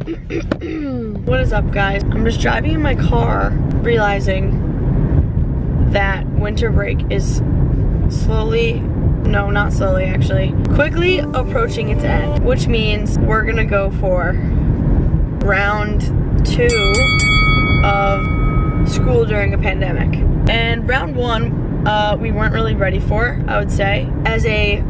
What is up, guys? I'm just driving in my car, realizing that winter break is quickly approaching its end, which means we're gonna go for round 2 of school during a pandemic. And round 1, we weren't really ready for, I would say. As a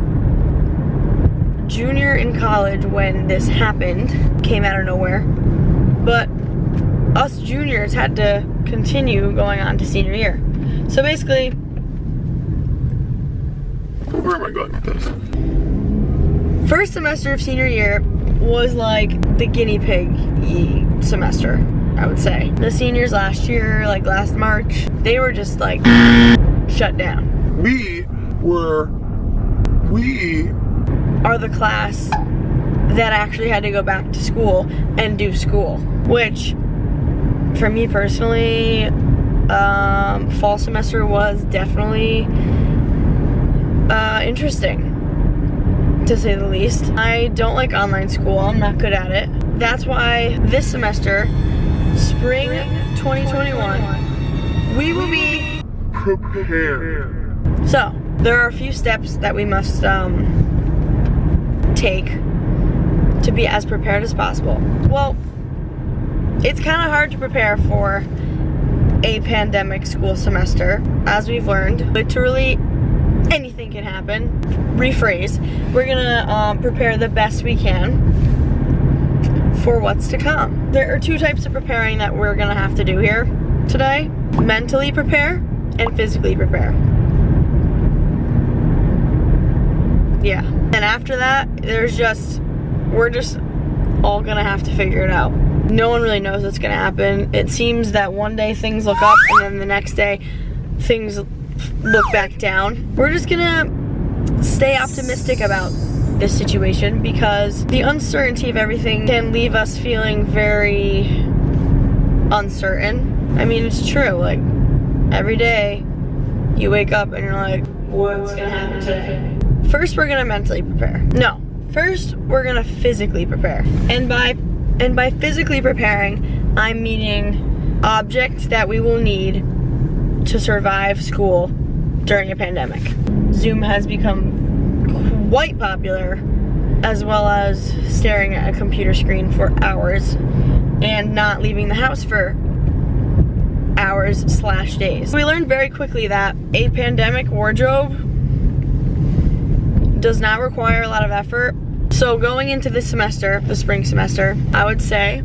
junior in college when this happened, came out of nowhere, but us juniors had to continue going on to senior year. So basically, where am I going with this? First semester of senior year was like the guinea pig semester, I would say. The seniors last year, like last March, they were just like shut down. We are the class that actually had to go back to school and do school, which for me personally, fall semester was definitely interesting, to say the least. I don't like online school, I'm not good at it. That's why this semester, spring 2021, we will be prepared. So, there are a few steps that we must take to be as prepared as possible. Well, it's kind of hard to prepare for a pandemic school semester, as we've learned. Literally anything can happen. Rephrase, we're gonna prepare the best we can for what's to come. There are 2 types of preparing that we're gonna have to do here today. Mentally prepare and physically prepare. Yeah, and after that, we're just all gonna have to figure it out. No one really knows what's gonna happen. It seems that one day things look up and then the next day things look back down. We're just gonna stay optimistic about this situation because the uncertainty of everything can leave us feeling very uncertain. I mean, it's true, like every day you wake up and you're like, what's gonna happen today? First, we're gonna mentally prepare. No, first we're gonna physically prepare. And by physically preparing, I'm meaning objects that we will need to survive school during a pandemic. Zoom has become quite popular, as well as staring at a computer screen for hours and not leaving the house for hours/days. We learned very quickly that a pandemic wardrobe does not require a lot of effort. So going into this semester, the spring semester, I would say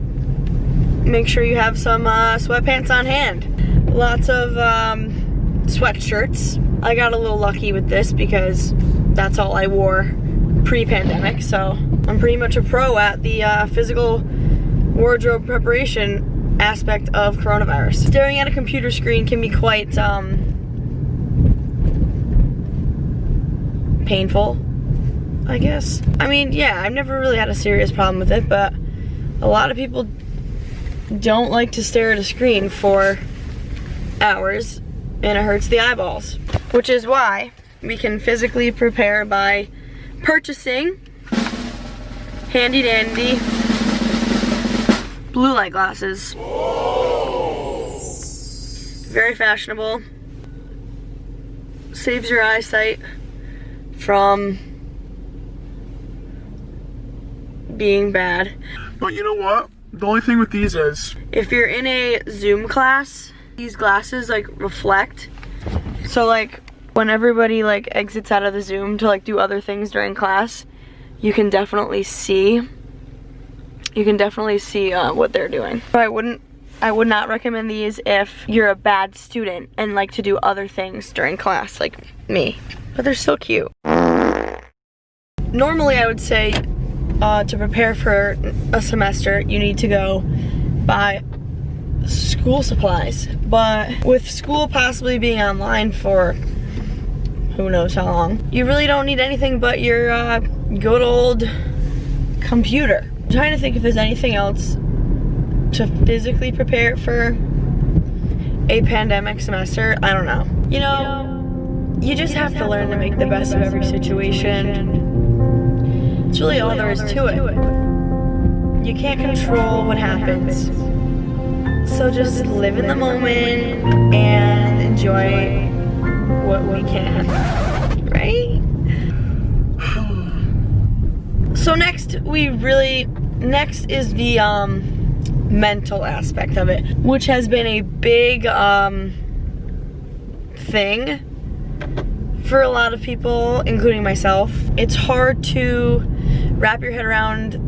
make sure you have some sweatpants on hand. Lots of sweatshirts. I got a little lucky with this because that's all I wore pre-pandemic, so I'm pretty much a pro at the physical wardrobe preparation aspect of coronavirus. Staring at a computer screen can be quite painful, I guess. I mean, yeah, I've never really had a serious problem with it, but a lot of people don't like to stare at a screen for hours and it hurts the eyeballs, which is why we can physically prepare by purchasing handy dandy blue light glasses. Very fashionable. Saves your eyesight from being bad. But you know what? The only thing with these is, if you're in a Zoom class, these glasses like reflect. So like when everybody like exits out of the Zoom to like do other things during class, you can definitely see what they're doing. But I would not recommend these if you're a bad student and like to do other things during class, like me. But they're so cute. Normally I would say to prepare for a semester, you need to go buy school supplies. But with school possibly being online for who knows how long, you really don't need anything but your good old computer. I'm trying to think if there's anything else to physically prepare for a pandemic semester. I don't know. You know, you just have to learn to make the best of every situation. It's really all there is to it. you can't control what happens. So just live in the moment and enjoy what we can, right? So next is the mental aspect of it, which has been a big thing for a lot of people, including myself. It's hard to wrap your head around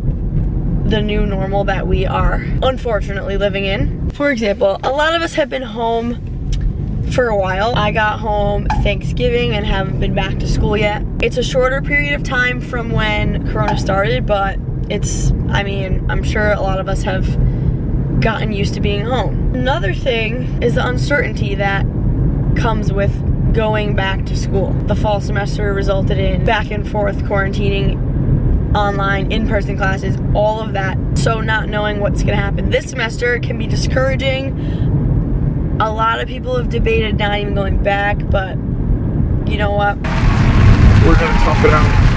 the new normal that we are unfortunately living in. For example, a lot of us have been home for a while. I got home Thanksgiving and haven't been back to school yet. It's a shorter period of time from when Corona started, but I'm sure a lot of us have gotten used to being home. Another thing is the uncertainty that comes with going back to school. The fall semester resulted in back and forth quarantining, online, in-person classes, all of that. So not knowing what's gonna happen this semester can be discouraging. A lot of people have debated not even going back, but you know what? We're gonna tough it out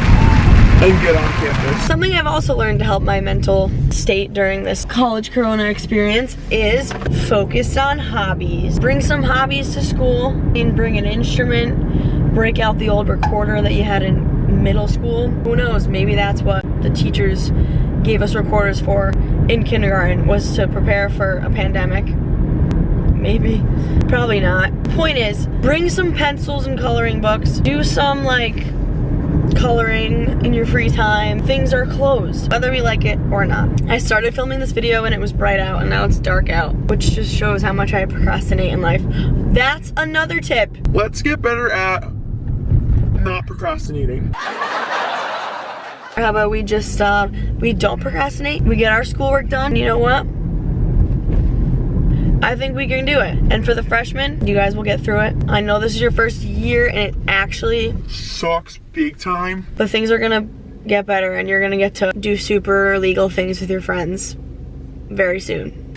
and get on campus. Something I've also learned to help my mental state during this college Corona experience is focus on hobbies. Bring some hobbies to school, and bring an instrument, break out the old recorder that you had in middle school. Who knows, maybe that's what the teachers gave us recorders for in kindergarten, was to prepare for a pandemic. Maybe, probably not. Point is, bring some pencils and coloring books. Do some coloring in your free time. Things are closed, whether we like it or not. I started filming this video and it was bright out, and now it's dark out, which just shows how much I procrastinate in life. That's another tip. Let's get better at not procrastinating. How about we just, we don't procrastinate, we get our schoolwork done. You know what? I think we can do it. And for the freshmen, you guys will get through it. I know this is your first year and it actually sucks big time. But things are gonna get better and you're gonna get to do super legal things with your friends very soon.